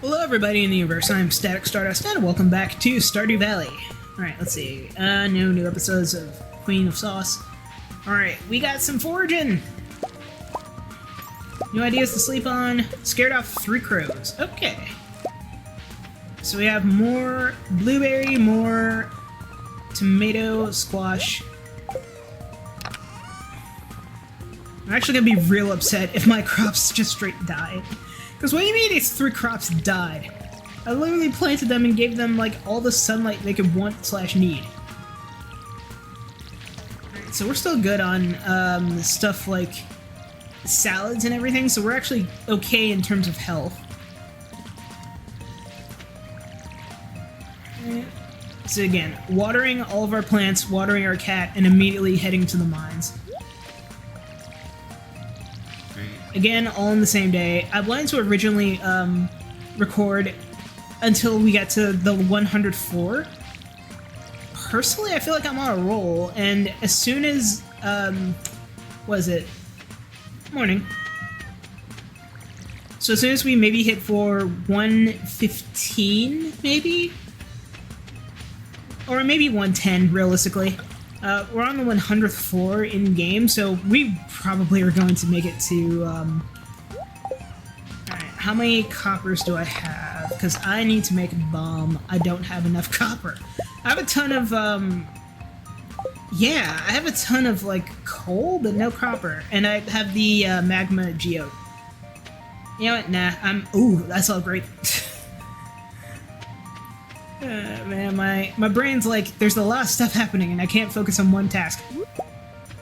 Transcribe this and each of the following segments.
Hello everybody in the universe, I'm Static Stardust, and welcome back to Stardew Valley. Alright, let's see. No new episodes of Queen of Sauce. Alright, we got some foraging! New ideas to sleep on. Scared off 3 crows. Okay. So we have more blueberry, more tomato, squash. I'm actually gonna be real upset if my crops just straight die. Because what do you mean these 3 crops died? I literally planted them and gave them, like, all the sunlight they could want/need. Alright, so we're still good on, stuff like salads and everything, so we're actually okay in terms of health. So again, watering all of our plants, watering our cat, and immediately heading to the mines. Again, all in the same day. I wanted to originally record until we got to the 100th floor. Personally, I feel like I'm on a roll, and as soon as, what is it? Morning. So as soon as we maybe hit for 115, maybe? Or maybe 110, realistically. We're on the 100th floor in-game, so we probably are going to make it to, Alright, how many coppers do I have? Because I need to make a bomb. I don't have enough copper. I have a ton of, yeah, I have a ton of, like, coal, but no copper. And I have the, magma geode. You know what? Nah, ooh, that's all great. Man, my brain's like, there's a lot of stuff happening and I can't focus on one task.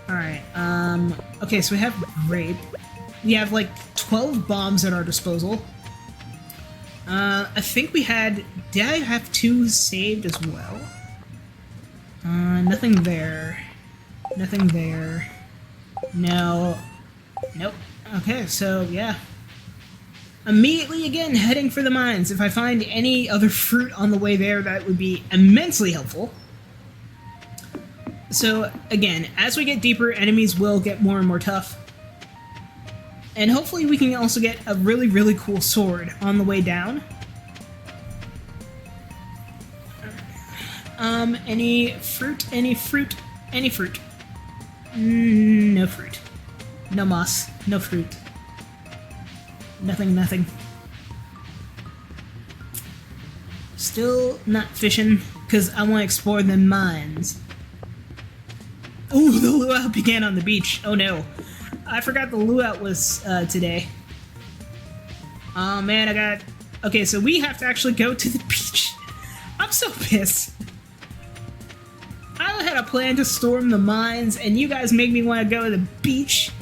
Alright, okay, so we have grape. We have, like, 12 bombs at our disposal. I think we had... Did I have 2 saved as well? Nothing there. Nothing there. No. Nope. Okay, so, yeah. Immediately, again, heading for the mines. If I find any other fruit on the way there, that would be immensely helpful. So, again, as we get deeper, enemies will get more and more tough. And hopefully we can also get a really, really cool sword on the way down. Any fruit? Any fruit? Any fruit? No fruit. No moss. No fruit. Nothing, nothing. Still not fishing, because I want to explore the mines. Ooh, the luau began on the beach. Oh no. I forgot the luau was today. Oh man, I got... Okay, so we have to actually go to the beach. I'm so pissed. I had a plan to storm the mines, and you guys make me want to go to the beach.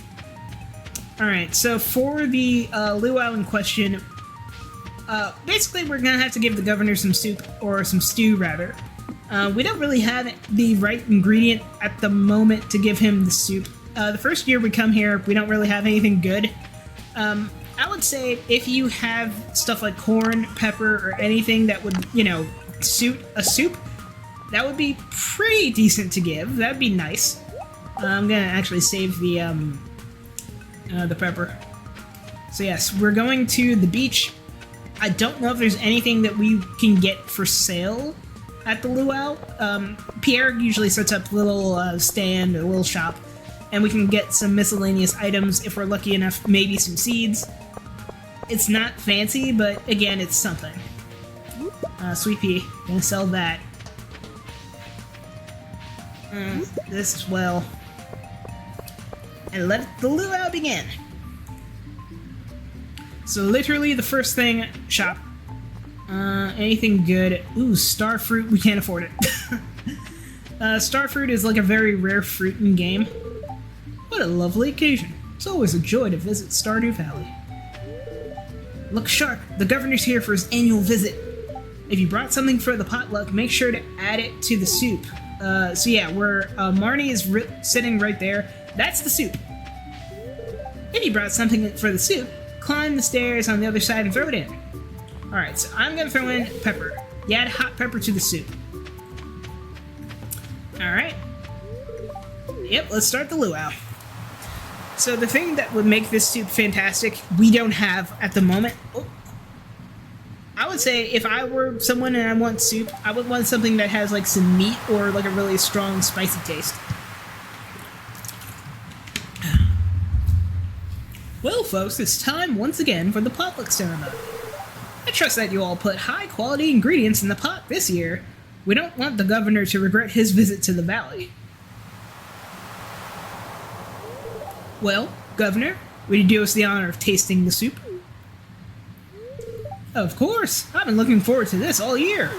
Alright, so for the luau in question, basically we're gonna have to give the governor some soup, or some stew rather. We don't really have the right ingredient at the moment to give him the soup. The first year we come here, we don't really have anything good. I would say if you have stuff like corn, pepper, or anything that would, you know, suit a soup, that would be pretty decent to give. That'd be nice. I'm gonna actually save the pepper. So yes, we're going to the beach. I don't know if there's anything that we can get for sale at the luau. Pierre usually sets up a little stand, a little shop, and we can get some miscellaneous items if we're lucky enough, maybe some seeds. It's not fancy, but again, it's something. Sweet pea, gonna sell that. This as well. And let the luau begin. So literally the first thing, shop. Anything good? Ooh, star fruit, we can't afford it. Star fruit is like a very rare fruit in game. What a lovely occasion. It's always a joy to visit Stardew Valley. Look sharp, the governor's here for his annual visit. If you brought something for the potluck, make sure to add it to the soup. So yeah, where Marnie is sitting right there, that's the soup. If you brought something for the soup, climb the stairs on the other side and throw it in. Alright, so I'm gonna throw in pepper. You add hot pepper to the soup. Alright. Yep, let's start the luau. So the thing that would make this soup fantastic, we don't have at the moment. Oh. would say if I were someone and I want soup, I would want something that has like some meat or like a really strong spicy taste. Well, folks, it's time once again for the potluck ceremony. I trust that you all put high-quality ingredients in the pot this year. We don't want the governor to regret his visit to the valley. Well, Governor, would you do us the honor of tasting the soup? Of course! I've been looking forward to this all year!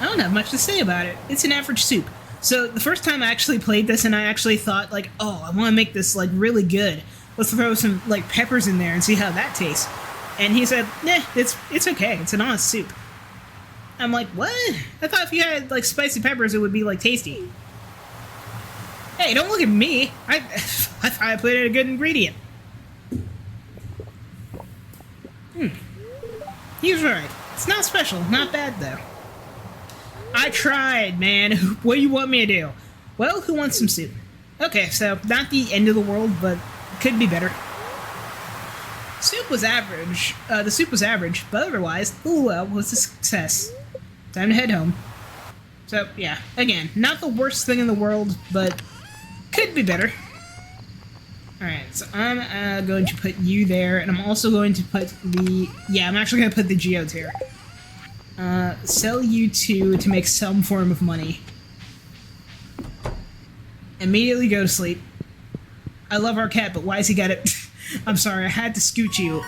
I don't have much to say about it. It's an average soup. So the first time I actually played this and I actually thought like, oh, I want to make this like really good. Let's throw some like peppers in there and see how that tastes. And he said, nah, it's okay. It's an honest soup. I'm like, what? I thought if you had like spicy peppers, it would be like tasty. Hey, don't look at me. I thought I put in a good ingredient. He was right. It's not special. Not bad though. I tried, man. What do you want me to do? Well, who wants some soup? Okay, so not the end of the world, but could be better. Soup was average. The soup was average, but otherwise, the luau was a success. Time to head home. So, yeah, again, not the worst thing in the world, but could be better. Alright, so I'm going to put you there, and I'm also going to put the... Yeah, I'm actually going to put the geodes here. Sell you two to make some form of money. Immediately go to sleep. I love our cat, but why has he got it? I'm sorry, I had to scoot you.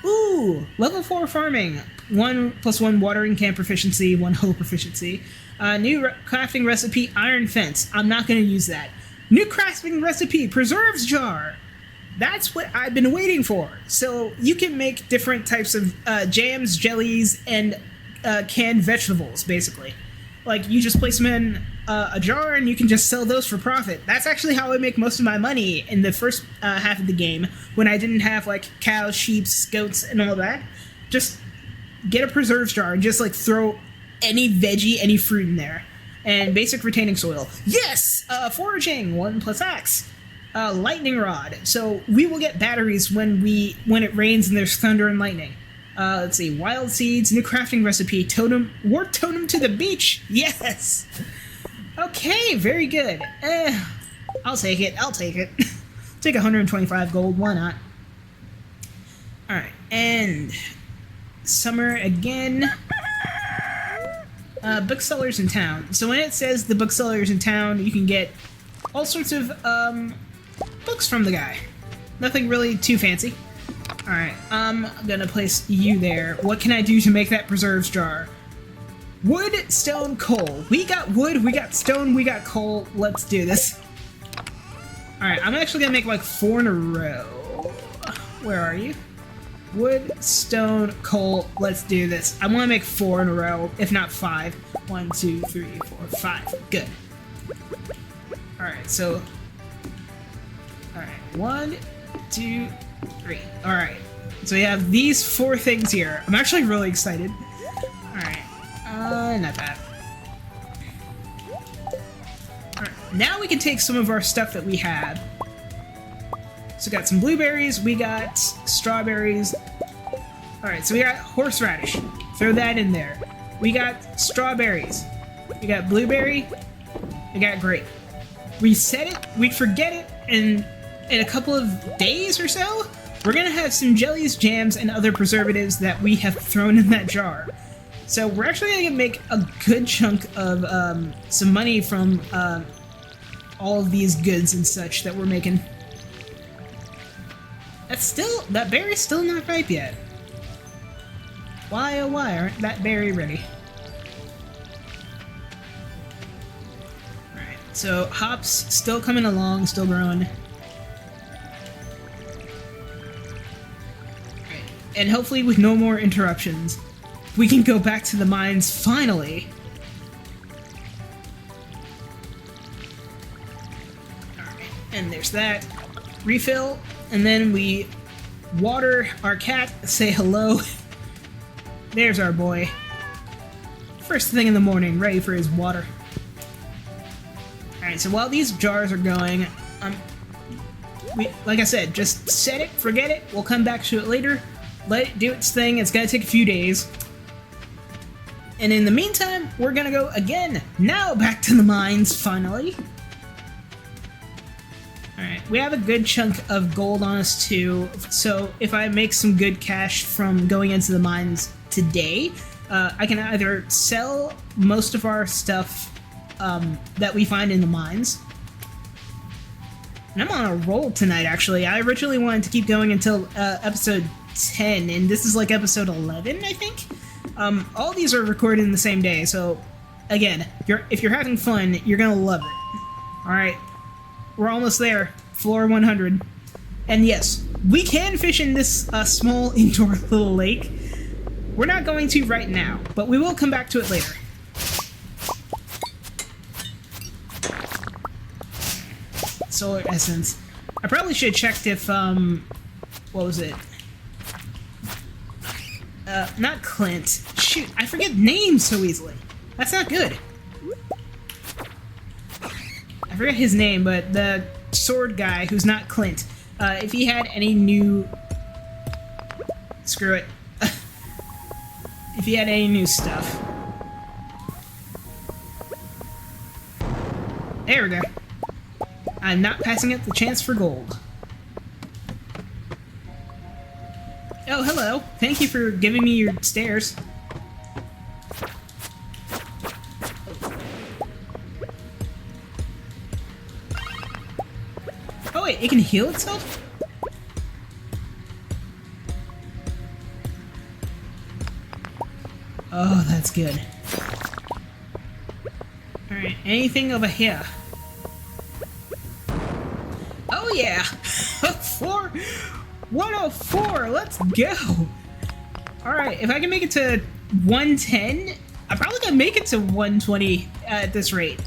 Ooh! Level 4 farming. 1+1 watering can proficiency, 1 hoe proficiency. New crafting recipe, iron fence. I'm not going to use that. New crafting recipe, preserves jar. That's what I've been waiting for. So you can make different types of jams, jellies, and canned vegetables, basically. Like, you just place them in a jar and you can just sell those for profit. That's actually how I make most of my money in the first half of the game, when I didn't have, like, cows, sheep, goats, and all that. Just get a preserves jar and just, like, throw any veggie, any fruit in there. And basic retaining soil. Yes! Foraging, 1+ axe. Lightning rod. So we will get batteries when it rains and there's thunder and lightning. Let's see, wild seeds, new crafting recipe, totem, warp totem to the beach. Yes! Okay, very good. I'll take it, Take 125 gold, why not? Alright, and summer again. Booksellers in town. So when it says the booksellers in town, you can get all sorts of books from the guy. Nothing really too fancy. Alright, I'm gonna place you there. What can I do to make that preserves jar? Wood, stone, coal. We got wood, we got stone, we got coal. Let's do this. Alright, I'm actually gonna make like 4 in a row. Where are you? Wood, stone, coal. Let's do this. I want to make 4 in a row, if not 5. 1, 2, 3, 4, 5. Good. Alright, so... Alright, 1, 2, 3. Alright, so we have these 4 things here. I'm actually really excited. Alright, not bad. Alright, now we can take some of our stuff that we have. So we got some blueberries, we got strawberries. Alright, so we got horseradish. Throw that in there. We got strawberries. We got blueberry. We got grape. We set it, we forget it, and in a couple of days or so, we're gonna have some jellies, jams, and other preservatives that we have thrown in that jar. So we're actually gonna make a good chunk of some money from all of these goods and such that we're making. That berry's still not ripe yet. Why oh why aren't that berry ready? Alright, so hops still coming along, still growing. Alright, and hopefully with no more interruptions, we can go back to the mines finally. Alright, and there's that. Refill. And then we water our cat, say hello. There's our boy. First thing in the morning, ready for his water. Alright, so while these jars are going, like I said, just set it, forget it, we'll come back to it later, let it do its thing, it's gonna take a few days. And in the meantime, we're gonna go again, now back to the mines, finally. Alright, we have a good chunk of gold on us too, so if I make some good cash from going into the mines today, I can either sell most of our stuff that we find in the mines. And I'm on a roll tonight, actually. I originally wanted to keep going until episode 10, and this is like episode 11, I think? All these are recorded in the same day, so again, if you're having fun, you're gonna love it. Alright, we're almost there. Floor 100. And yes, we can fish in this small indoor little lake. We're not going to right now, but we will come back to it later. Solar essence. I probably should have checked if, what was it? Not Clint. Shoot, I forget names so easily. That's not good. I forget his name, but the sword guy who's not Clint, if he had any new... Screw it. If he had any new stuff. There we go. I'm not passing up the chance for gold. Oh, hello. Thank you for giving me your stairs. Oh wait, it can heal itself? Oh, that's good. Alright, anything over here? Oh yeah! 104! Let's go! Alright, if I can make it to 110, I'm probably gonna make it to 120 at this rate.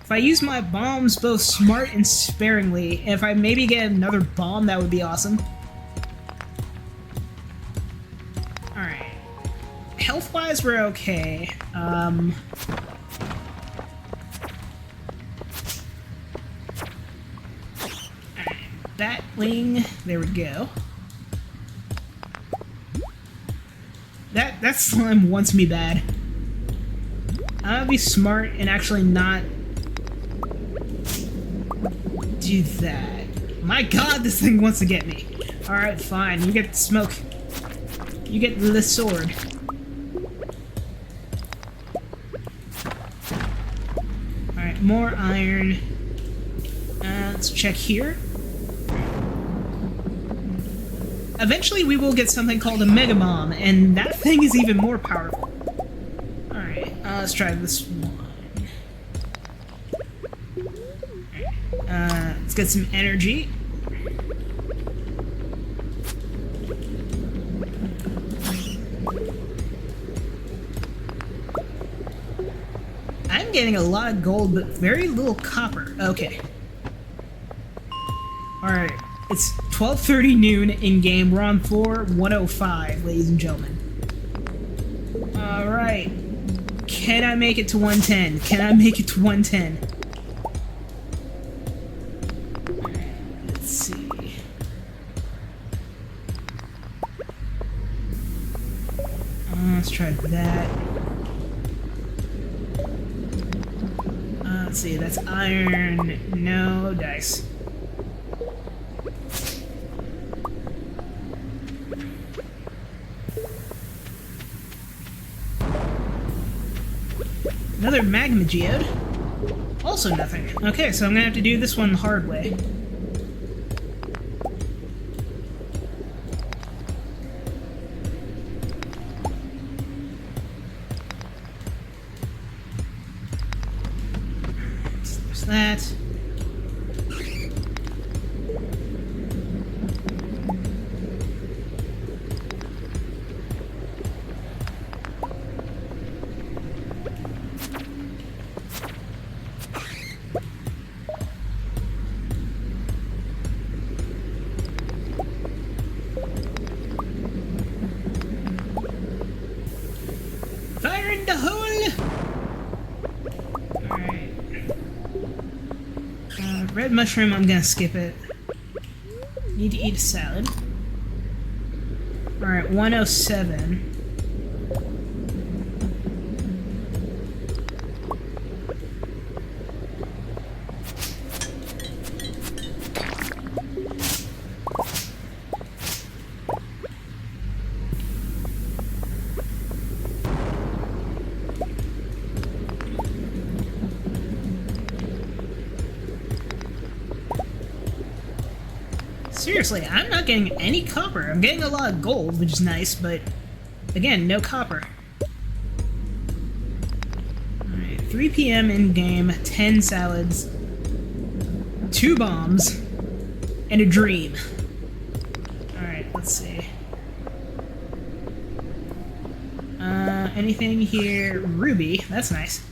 If I use my bombs both smart and sparingly, and if I maybe get another bomb, that would be awesome. Alright. Health-wise, we're okay. Batwing, there we go. That slime wants me bad. I'm gonna be smart and actually not do that. My god, this thing wants to get me. Alright, fine. You get the smoke. You get the sword. Alright, more iron. Let's check here. Eventually we will get something called a Mega Bomb, and that thing is even more powerful. Alright, let's try this one. Let's get some energy. I'm getting a lot of gold, but very little copper. Okay. Alright. It's 12:30 noon in-game. We're on floor 105, ladies and gentlemen. Alright. Can I make it to 110? Can I make it to 110? Let's see. Let's try that. Let's see, that's iron. No dice. Another magma geode. Also nothing. Okay, so I'm gonna have to do this one the hard way. There's that. Fire in the hole! Alright. red mushroom, I'm gonna skip it. Need to eat a salad. Alright, 107. Seriously, I'm not getting any copper. I'm getting a lot of gold, which is nice, but again, no copper. Alright, 3 p.m. in game, 10 salads, 2 bombs, and a dream. Alright, let's see. Anything here? Ruby, that's nice.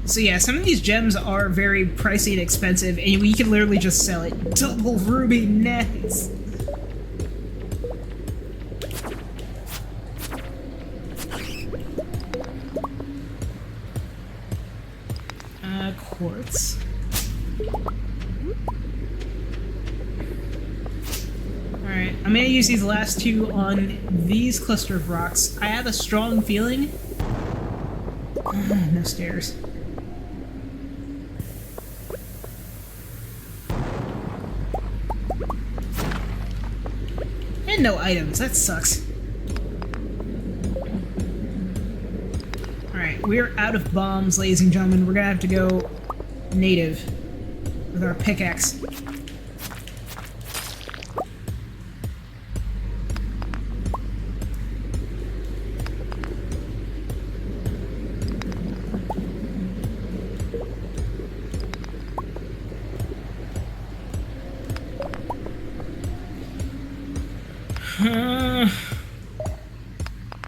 So yeah, some of these gems are very pricey and expensive, and we can literally just sell it. Double ruby, nice! Quartz. Alright, I'm gonna use these last 2 on these cluster of rocks. I have a strong feeling... no stairs. And no items, that sucks. Alright, we're out of bombs, ladies and gentlemen. We're gonna have to go native with our pickaxe.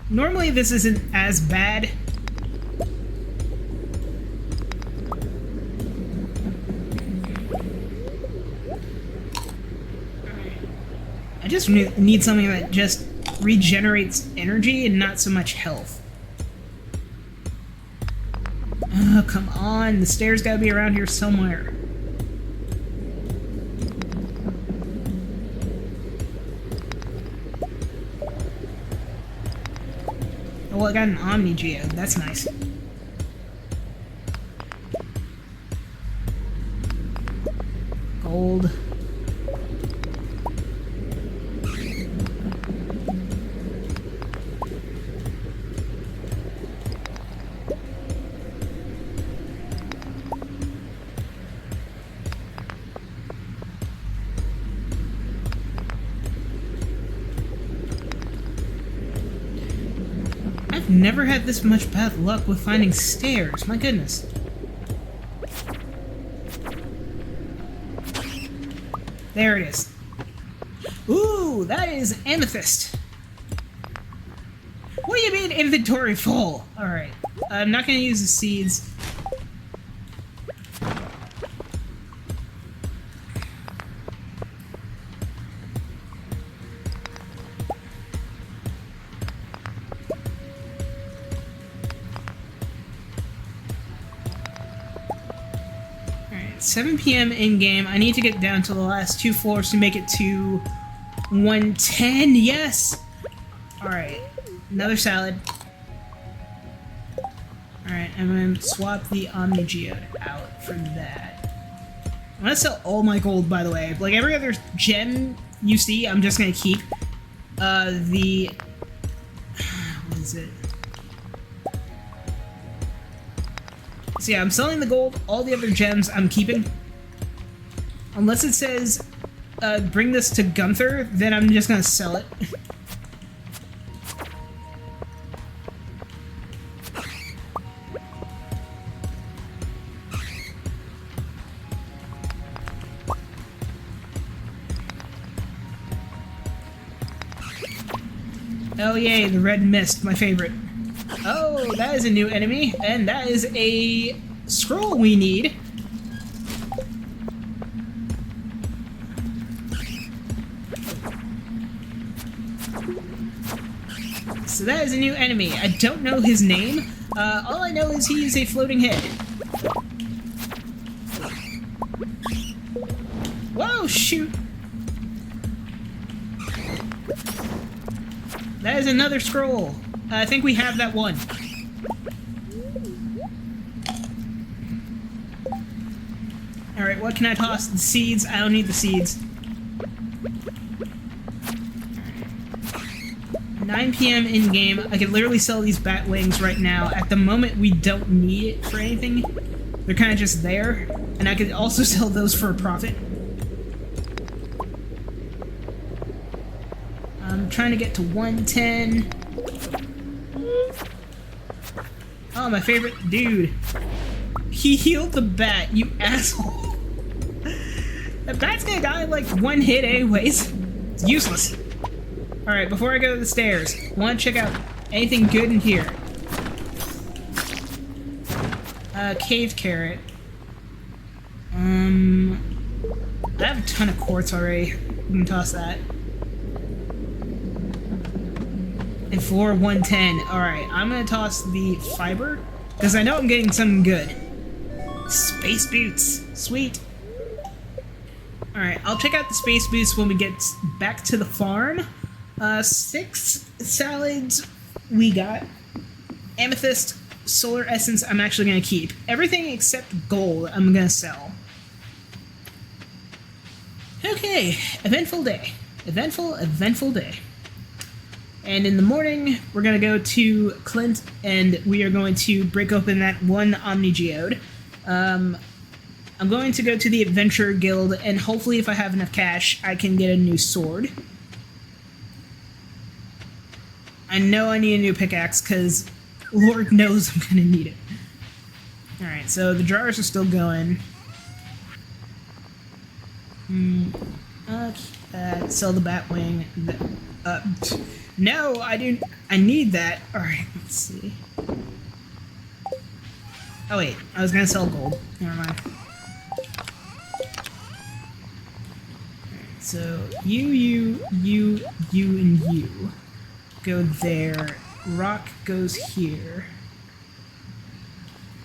Normally this isn't as bad. I just need something that just regenerates energy and not so much health. Oh, come on. The stairs gotta be around here somewhere. Oh, I got an Omni Geo. That's nice. Gold. I've never had this much bad luck with finding stairs. My goodness. There it is. Ooh, that is amethyst. What do you mean inventory full? Alright. I'm not gonna use the seeds. Alright, 7 p.m. in-game. I need to get down to the last 2 floors to make it to 110. Yes! Alright, another salad. Alright, I'm gonna swap the Omni Geode out for that. I'm gonna sell all my gold, by the way. Like every other gem you see, I'm just gonna keep. What is it? So yeah, I'm selling the gold. All the other gems I'm keeping. Unless it says, bring this to Gunther, then I'm just gonna sell it. Oh yay, the red mist, my favorite. Oh, that is a new enemy, and that is a scroll we need. So that is a new enemy. I don't know his name. All I know is he is a floating head. Whoa, shoot! That is another scroll. I think we have that one. Alright, what can I toss? The seeds? I don't need the seeds. 9 p.m. in-game. I could literally sell these bat wings right now. At the moment, we don't need it for anything. They're kind of just there. And I could also sell those for a profit. I'm trying to get to 110. Oh, my favorite dude. He healed the bat, you asshole. The bat's gonna die in like one hit anyways. It's useless. Alright, before I go to the stairs, I want to check out anything good in here. Cave carrot. I have a ton of quartz already. We can toss that. And floor 110. Alright, I'm gonna toss the fiber, because I know I'm getting something good. Space boots. Sweet. Alright, I'll check out the space boots when we get back to the farm. 6 salads we got. Amethyst, solar essence I'm actually gonna keep. Everything except gold I'm gonna sell. Okay, eventful day. Eventful day. And in the morning, we're gonna go to Clint, and we are going to break open that one Omni Geode. I'm going to go to the Adventurer Guild, and hopefully if I have enough cash, I can get a new sword. I know I need a new pickaxe, because Lord knows I'm gonna need it. Alright, so the drawers are still going. Okay, sell the Batwing. No, I didn't. I need that. Alright, let's see. Oh wait, I was gonna sell gold. Never mind. Alright, so you, and you go there. Rock goes here.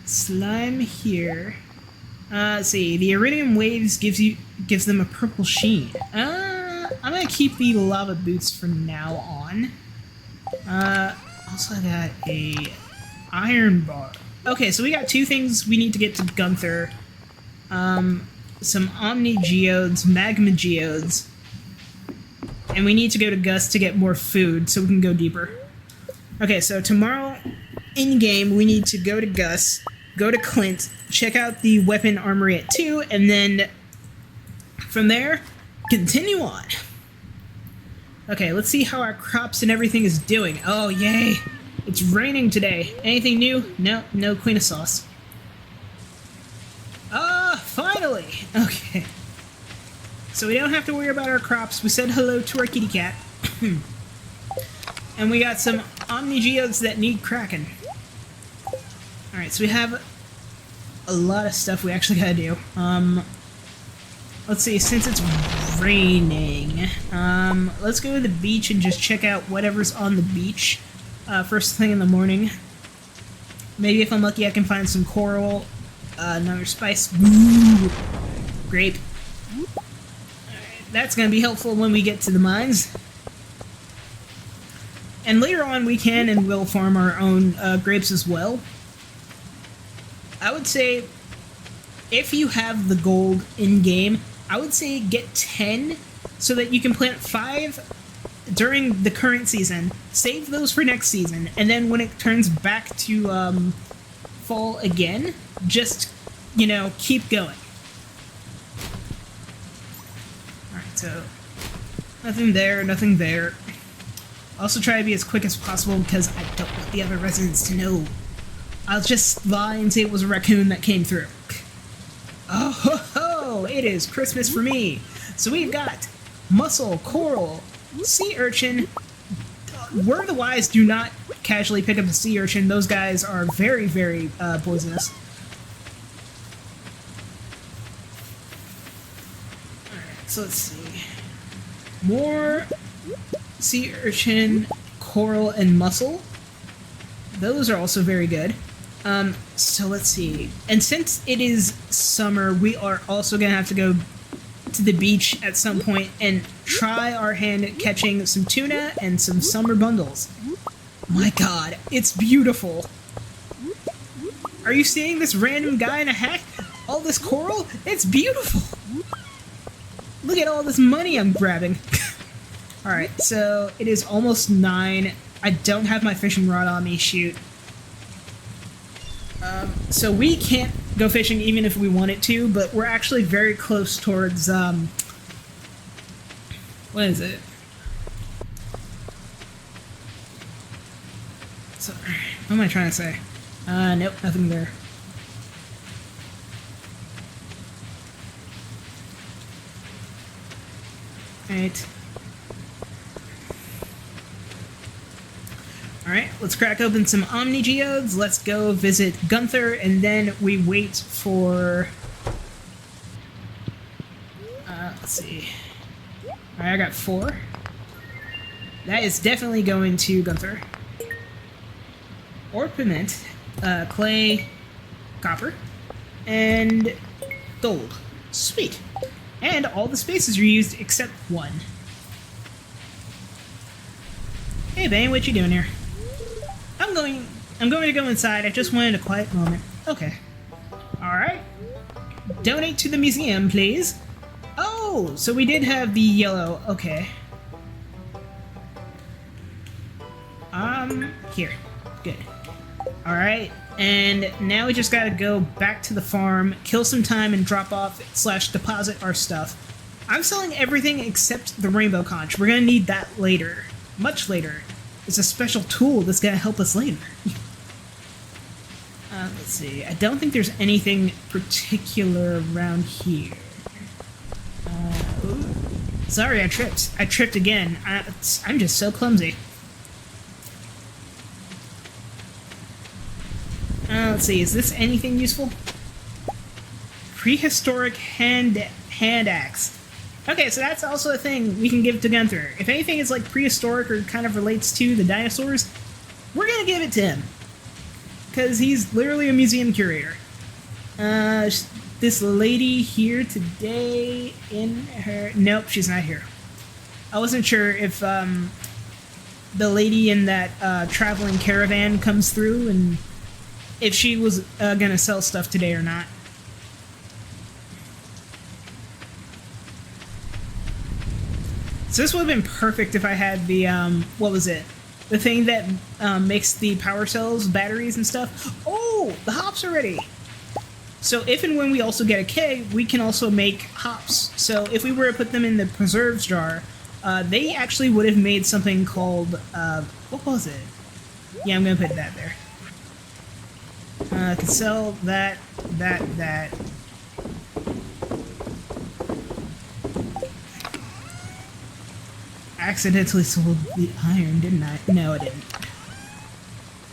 Slime here. Let's see. The iridium waves gives them a purple sheen. I'm gonna keep the lava boots from now on. Also I got a iron bar. Okay, so we got 2 things we need to get to Gunther. Some Omni Geodes, Magma Geodes, and we need to go to Gus to get more food so we can go deeper. Okay, so tomorrow in-game we need to go to Gus, go to Clint, check out the weapon armory at 2, and then from there, continue on. Okay, let's see how our crops and everything is doing. Oh, yay! It's raining today. Anything new? No, no Queen of Sauce. Ah, finally! Okay. So we don't have to worry about our crops. We said hello to our kitty cat. And we got some Omni Geodes that need cracking. Alright, so we have a lot of stuff we actually gotta do. Let's see, since it's raining, let's go to the beach and just check out whatever's on the beach first thing in the morning. Maybe if I'm lucky I can find some coral, another spice. Woo! Grape. That's going to be helpful when we get to the mines. And later on we can and will farm our own grapes as well. I would say, if you have the gold in-game, I would say get 10 so that you can plant 5 during the current season, save those for next season, and then when it turns back to fall again, just, you know, keep going. Alright, so nothing there, nothing there. Also try to be as quick as possible because I don't want the other residents to know. I'll just lie and say it was a raccoon that came through. Oh ho ho! It is Christmas for me! So we've got mussel, coral, sea urchin. Word of the wise, do not casually pick up a sea urchin. Those guys are very, very poisonous. Alright, so let's see. More sea urchin, coral, and mussel. Those are also very good. So let's see. And since it is summer, we are also gonna have to go to the beach at some point and try our hand at catching some tuna and some summer bundles. My god, it's beautiful. Are you seeing this random guy in a hat? All this coral? It's beautiful. Look at all this money I'm grabbing. Alright, so it is almost 9. I don't have my fishing rod on me, shoot. So we can't go fishing even if we wanted to, but we're actually very close towards, what is it? So, what am I trying to say? Nope, nothing there. Alright. Alright, let's crack open some Omni Geodes, let's go visit Gunther, and then we wait for... let's see... Alright, I got 4. That is definitely going to Gunther. Orpiment, clay, copper, and gold. Sweet. And all the spaces are used except 1. Hey Bane, what you doing here? I'm going to go inside. I just wanted a quiet moment. Okay. Alright. Donate to the museum, please. Oh, so we did have the yellow. Okay. Here. Good. Alright. And now we just gotta go back to the farm, kill some time, and drop off / deposit our stuff. I'm selling everything except the rainbow conch. We're gonna need that later. Much later. It's a special tool that's gonna help us later. Let's see. I don't think there's anything particular around here. Ooh. Sorry, I tripped. I tripped again. I'm just so clumsy. Let's see. Is this anything useful? Prehistoric hand axe. Okay, so that's also a thing we can give to Gunther. If anything is like prehistoric or kind of relates to the dinosaurs, we're gonna give it to him. Because he's literally a museum curator. This lady here today in her... Nope, she's not here. I wasn't sure if the lady in that traveling caravan comes through and if she was gonna sell stuff today or not. So this would have been perfect if I had the, what was it? The thing that makes the power cells, batteries and stuff. Oh, the hops are ready! So if and when we also get a keg, we can also make hops. So if we were to put them in the preserves jar, they actually would have made something called, what was it? Yeah, I'm gonna put that there. I can sell that. Accidentally sold the iron, didn't I? No, I didn't.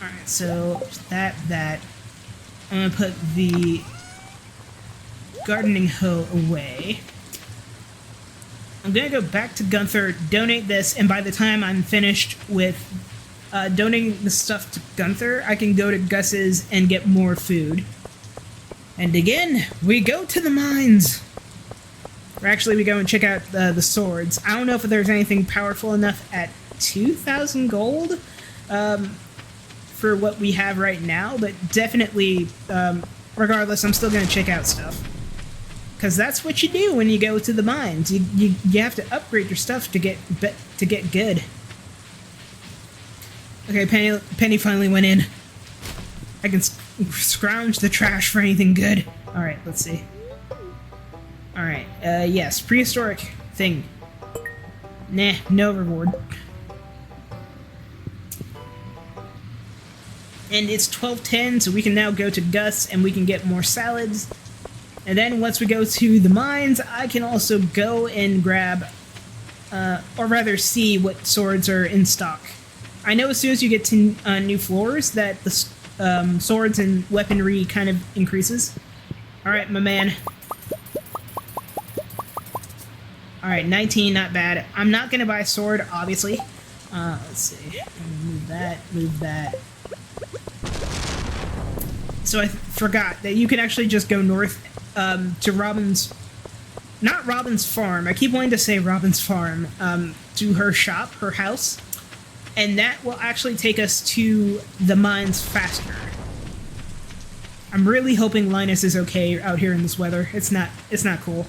Alright, so that. I'm gonna put the gardening hoe away. I'm gonna go back to Gunther, donate this, and by the time I'm finished with donating the stuff to Gunther, I can go to Gus's and get more food. And again, we go to the mines! Or actually, we go and check out the swords. I don't know if there's anything powerful enough at 2,000 gold for what we have right now, but definitely, regardless, I'm still going to check out stuff. Because that's what you do when you go to the mines. You have to upgrade your stuff to get good. Okay, Penny finally went in. I can scrounge the trash for anything good. Alright, let's see. Alright, yes, prehistoric thing. Nah, no reward. And it's 12:10, so we can now go to Gus and we can get more salads. And then once we go to the mines, I can also go and grab, or rather see what swords are in stock. I know as soon as you get to new floors that the swords and weaponry kind of increases. Alright, my man. Alright, 19, not bad. I'm not going to buy a sword, obviously. Let's see. Move that, move that. So I forgot that you can actually just go north to Robin's... Not Robin's farm. I keep wanting to say Robin's farm. To her shop, her house. And that will actually take us to the mines faster. I'm really hoping Linus is okay out here in this weather. It's not cool.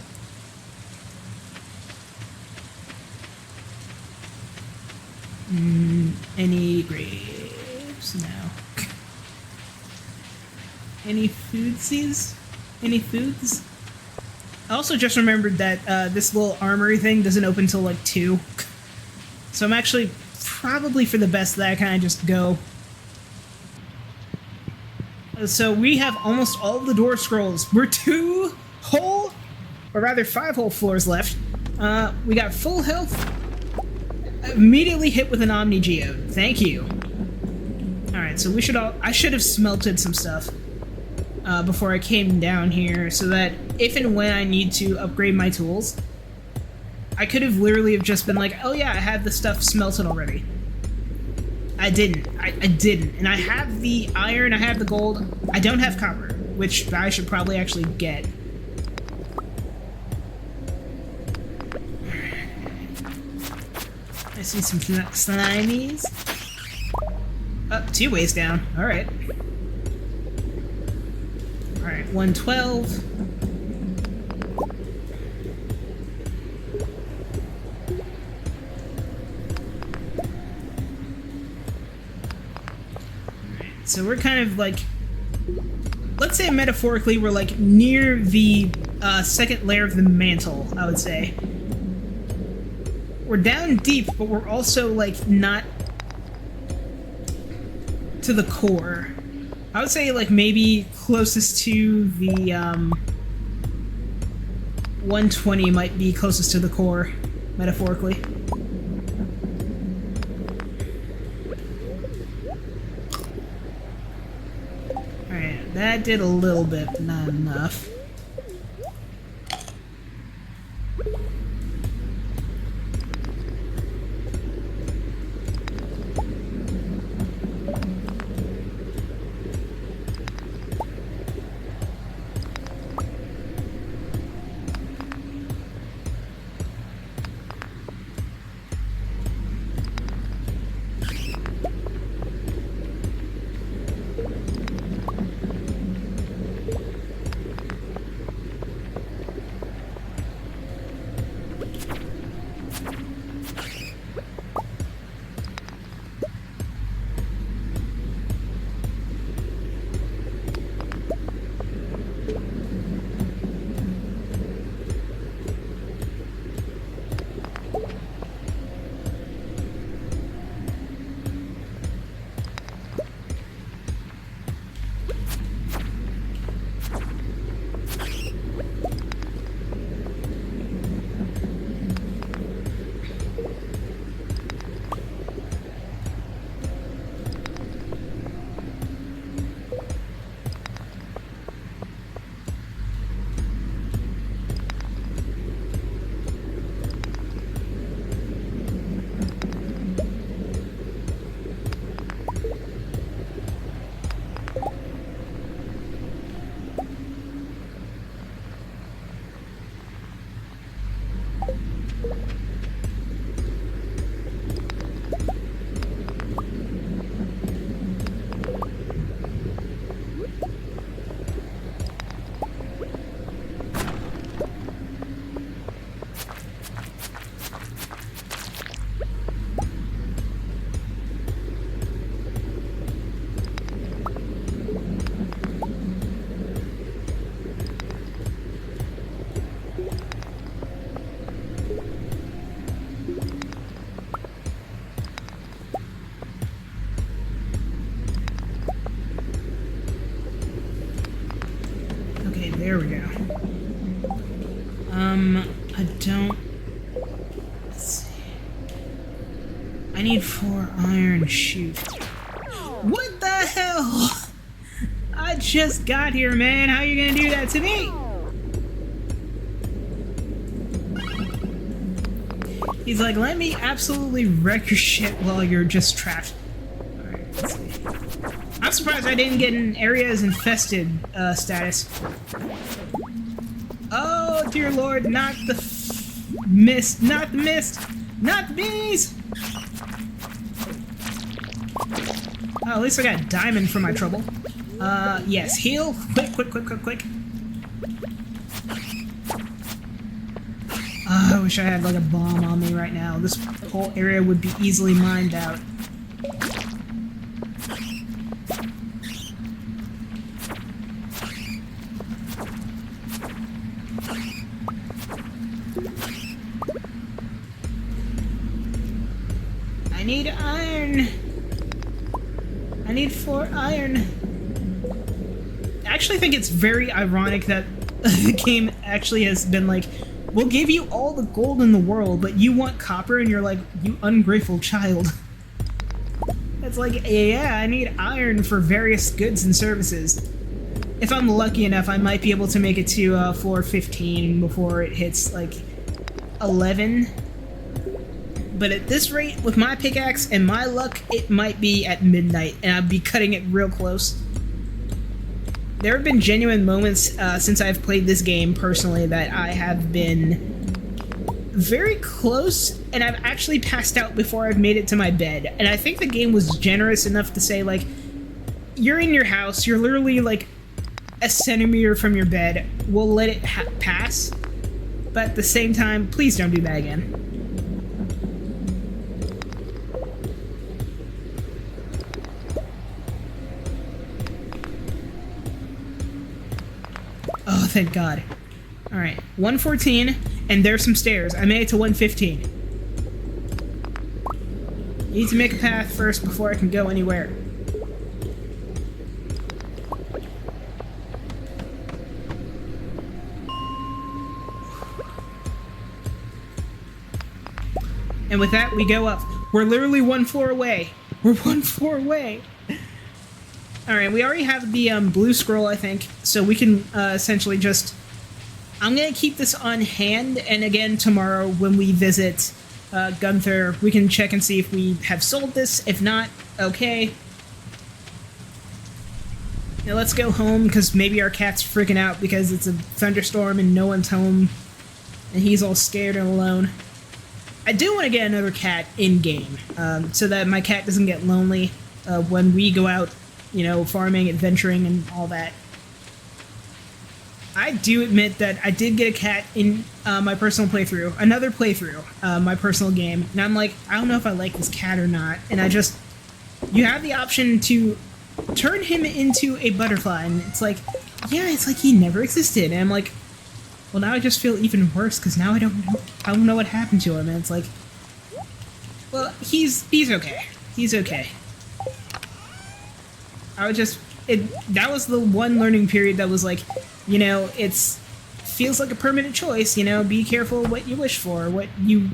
Any grapes? No. Any foodsies? Any foods? I also just remembered that this little armory thing doesn't open until like 2. So I'm actually probably for the best that I kind of just go. So we have almost all of the door scrolls. We're 2 whole, or rather 5 whole floors left. We got full health. Immediately hit with an Omni Geode. Thank you. Alright, so we should all... I should have smelted some stuff before I came down here, so that if and when I need to upgrade my tools, I could have literally have just been like, oh yeah, I have the stuff smelted already. I didn't. I didn't. And I have the iron, I have the gold. I don't have copper, which I should probably actually get. I see some slimies. Oh, 2 ways down. Alright. Alright, 112. So we're kind of like, let's say metaphorically, we're like near the second layer of the mantle, I would say. We're down deep, but we're also like not to the core. I would say like maybe closest to the 120 might be closest to the core, metaphorically. That did a little bit, but not enough. There we go. I don't... Let's see. I need 4 iron, shoot. What the hell? I just got here, man. How are you gonna do that to me? He's like, let me absolutely wreck your shit while you're just trapped. Alright, let's see. I'm surprised I didn't get an areas infested status. Oh, dear lord, not the mist, not the mist, not the bees! Oh, at least I got a diamond for my trouble. Yes, heal. Quick, quick, quick, quick, quick. I wish I had, like, a bomb on me right now. This whole area would be easily mined out. I need iron. I need 4 iron. I actually think it's very ironic that the game actually has been like, we'll give you all the gold in the world, but you want copper, and you're like, you ungrateful child. It's like, yeah, I need iron for various goods and services. If I'm lucky enough, I might be able to make it to floor 15 before it hits, like, 11. But at this rate, with my pickaxe and my luck, it might be at midnight, and I'd be cutting it real close. There have been genuine moments since I've played this game personally that I have been very close, and I've actually passed out before I've made it to my bed. And I think the game was generous enough to say, like, you're in your house, you're literally, like, a centimeter from your bed, we'll let it pass. But at the same time, please don't do that again. Oh, thank God. Alright, 114, and there's some stairs. I made it to 115. Need to make a path first before I can go anywhere. And with that, we go up. We're literally 1 floor away. We're 1 floor away. Alright, we already have the blue scroll, I think, so we can essentially just... I'm going to keep this on hand, and again, tomorrow when we visit Gunther, we can check and see if we have sold this. If not, okay. Now let's go home, because maybe our cat's freaking out because it's a thunderstorm and no one's home, and he's all scared and alone. I do want to get another cat in-game, so that my cat doesn't get lonely when we go out, you know, farming, adventuring, and all that. I do admit that I did get a cat in my personal playthrough, another playthrough, my personal game, and I'm like, I don't know if I like this cat or not, and I just, you have the option to turn him into a butterfly, and it's like, yeah, it's like he never existed, and I'm like, well, now I just feel even worse, because now I don't know what happened to him, and it's like, well, he's okay. He's okay. I would just... that was the one learning period that was like, you know, feels like a permanent choice, you know, be careful what you wish for, what you...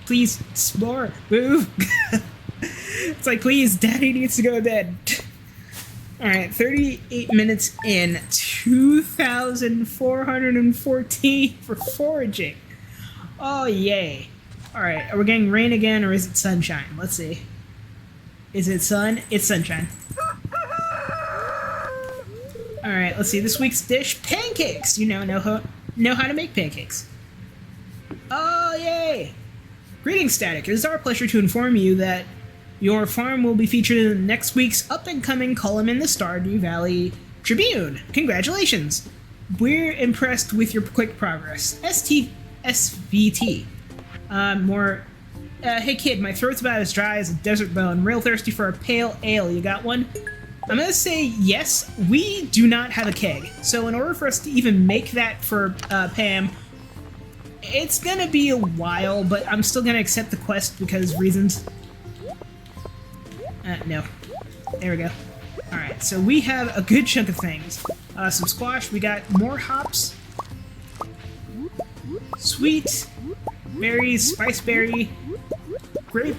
Please, explore, move! It's like, please, Daddy needs to go to bed. Alright, 38 minutes in, 2,414 for foraging. Oh, yay. Alright, are we getting rain again, or is it sunshine? Let's see. Is it sun? It's sunshine. Alright, let's see. This week's dish, pancakes! You know how to make pancakes. Oh, yay! Greetings, Static. It is our pleasure to inform you that your farm will be featured in next week's up-and-coming column in the Stardew Valley Tribune. Congratulations! We're impressed with your quick progress. SVT. Hey kid, my throat's about as dry as a desert bone. Real thirsty for a pale ale. You got one? I'm gonna say yes. We do not have a keg. So in order for us to even make that for Pam, it's gonna be a while, but I'm still gonna accept the quest because reasons. No. There we go. Alright, so we have a good chunk of things. Some squash, we got more hops. Sweet. Berries, spice berry. Grape.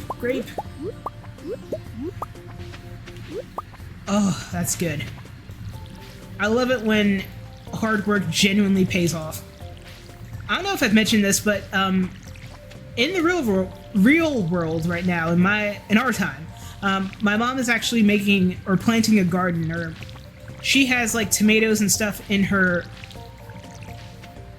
Oh, that's good. I love it when hard work genuinely pays off. I don't know if I've mentioned this, but in the real world right now, in our time, My mom is actually making or planting a garden, or she has like tomatoes and stuff in her.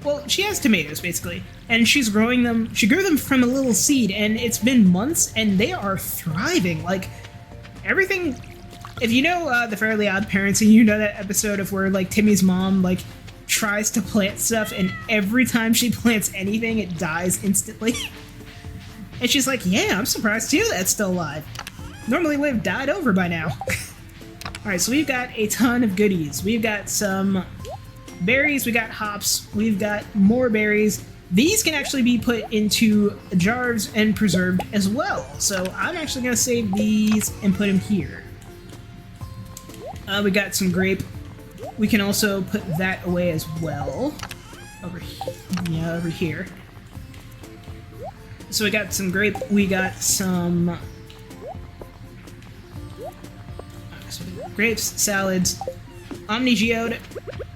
Well, she has tomatoes basically, and she's growing them. She grew them from a little seed, and it's been months, and they are thriving. Like everything. If you know the Fairly Odd Parents, and you know that episode of where like Timmy's mom like tries to plant stuff, and every time she plants anything, it dies instantly. And she's like, "Yeah, I'm surprised too that's still alive. Normally would have died over by now." Alright, so we've got a ton of goodies. We've got some berries, we got hops, we've got more berries. These can actually be put into jars and preserved as well. So I'm actually going to save these and put them here. We got some grape. We can also put that away as well. Over here. So we got some grape, we got some grapes, salads, Omni Geode,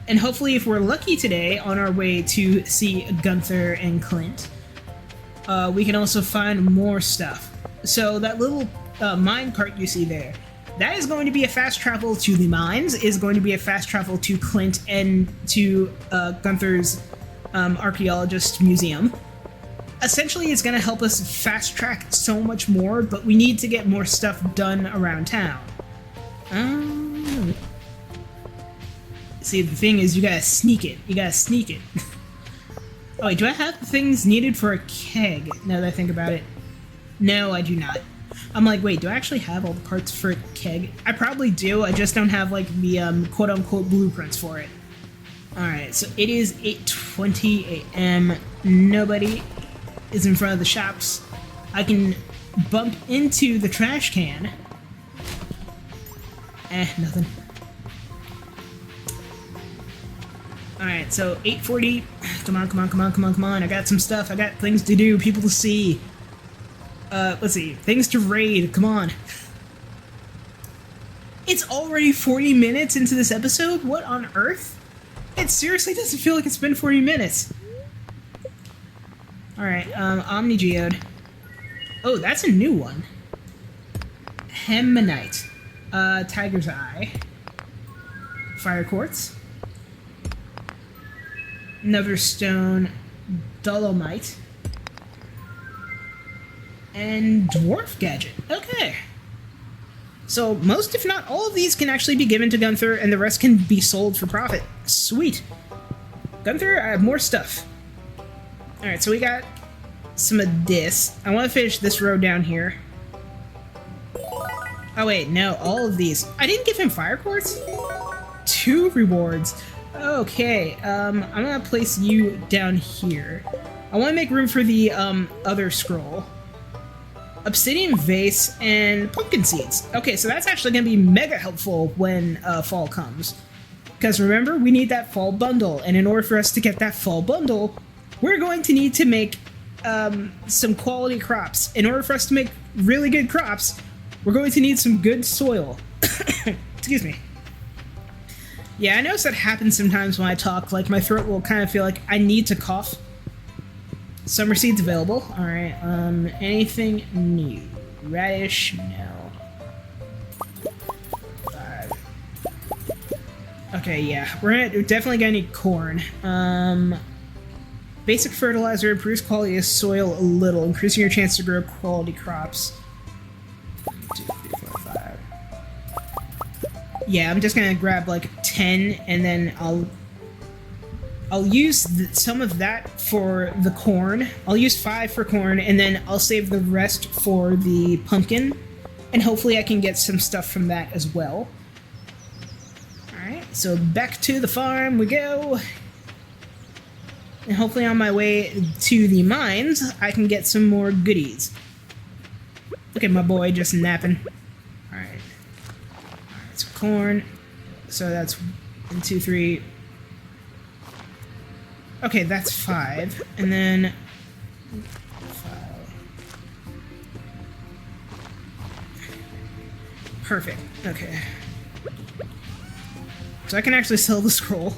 and hopefully if we're lucky today on our way to see Gunther and Clint, we can also find more stuff. So that little mine cart you see there, that is going to be a fast travel to the mines, is going to be a fast travel to Clint and to Gunther's archaeologist museum. Essentially, it's going to help us fast track so much more, but we need to get more stuff done around town. See, the thing is, you gotta sneak it. You gotta sneak it. Oh wait, do I have the things needed for a keg, now that I think about it? No, I do not. I'm like, wait, do I actually have all the parts for a keg? I probably do, I just don't have, like, the, quote-unquote blueprints for it. Alright, so it is 8:20 a.m. Nobody is in front of the shops. I can bump into the trash can. Nothing. Alright, so 8:40. Come on, come on, come on, come on, come on. I got some stuff. I got things to do, people to see. Let's see. Things to raid. Come on. It's already 40 minutes into this episode? What on earth? It seriously doesn't feel like it's been 40 minutes. Alright, Omni Geode. Oh, that's a new one. Hemonite. Tiger's Eye. Fire Quartz. Netherstone. Dolomite. And Dwarf Gadget. Okay. So most, if not all of these can actually be given to Gunther, and the rest can be sold for profit. Sweet. Gunther, I have more stuff. Alright, so we got some of this. I want to finish this row down here. Oh wait, no, all of these. I didn't give him Fire Quartz? 2 rewards. Okay, I'm gonna place you down here. I want to make room for the other scroll. Obsidian Vase and Pumpkin Seeds. Okay, so that's actually gonna be mega helpful when fall comes. Because remember, we need that fall bundle, and in order for us to get that fall bundle, we're going to need to make some quality crops. In order for us to make really good crops, we're going to need some good soil. Excuse me. Yeah, I notice that happens sometimes when I talk, like my throat will kind of feel like I need to cough. Summer seeds available. Alright, anything new? Radish? No. 5. Okay, yeah, we're definitely gonna need corn. Basic fertilizer improves quality of soil a little, increasing your chance to grow quality crops. 1, 2, 3, 4, 5. Yeah, I'm just gonna grab like 10, and then I'll use some of that for the corn. I'll use 5 for corn, and then I'll save the rest for the pumpkin, and hopefully I can get some stuff from that as well. Alright, so back to the farm we go. And hopefully on my way to the mines, I can get some more goodies. Look at my boy just napping. Alright. Alright, so corn. So that's 1, 2, 3. Okay, that's 5. And then 5. Perfect. Okay. So I can actually sell the scroll.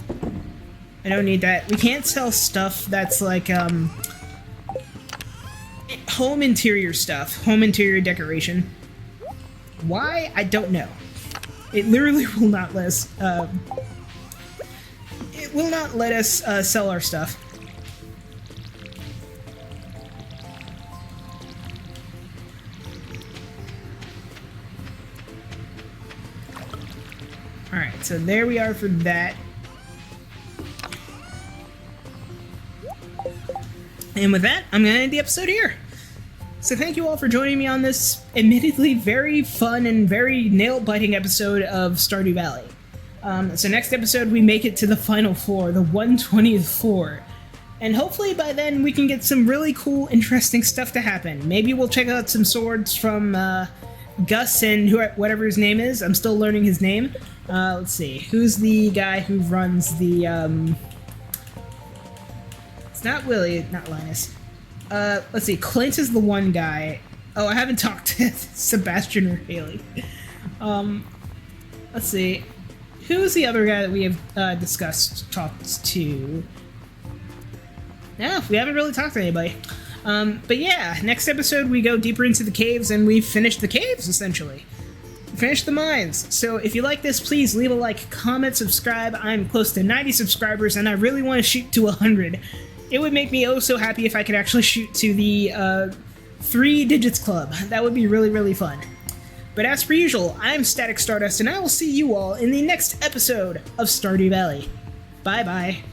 I don't need that. We can't sell stuff that's like, home interior stuff. Home interior decoration. Why? I don't know. It literally will not let us. It will not let us sell our stuff. Alright, so there we are for that. And with that, I'm going to end the episode here. So thank you all for joining me on this admittedly very fun and very nail-biting episode of Stardew Valley. So next episode we make it to the final floor, the 120th floor. And hopefully by then we can get some really cool, interesting stuff to happen. Maybe we'll check out some swords from Gus and whatever his name is. I'm still learning his name. Let's see. Who's the guy who runs the... It's not Willie, not Linus. Let's see. Clint is the one guy. Oh, I haven't talked to Sebastian or Haley. Let's see. Who's the other guy that we have talked to? No, we haven't really talked to anybody. But yeah, next episode we go deeper into the caves and we finish the caves, essentially. Finish the mines. So if you like this, please leave a like, comment, subscribe. I'm close to 90 subscribers and I really want to shoot to 100. It would make me oh so happy if I could actually shoot to the 3 Digits Club. That would be really, really fun. But as per usual, I'm Static Stardust and I will see you all in the next episode of Stardew Valley. Bye-bye.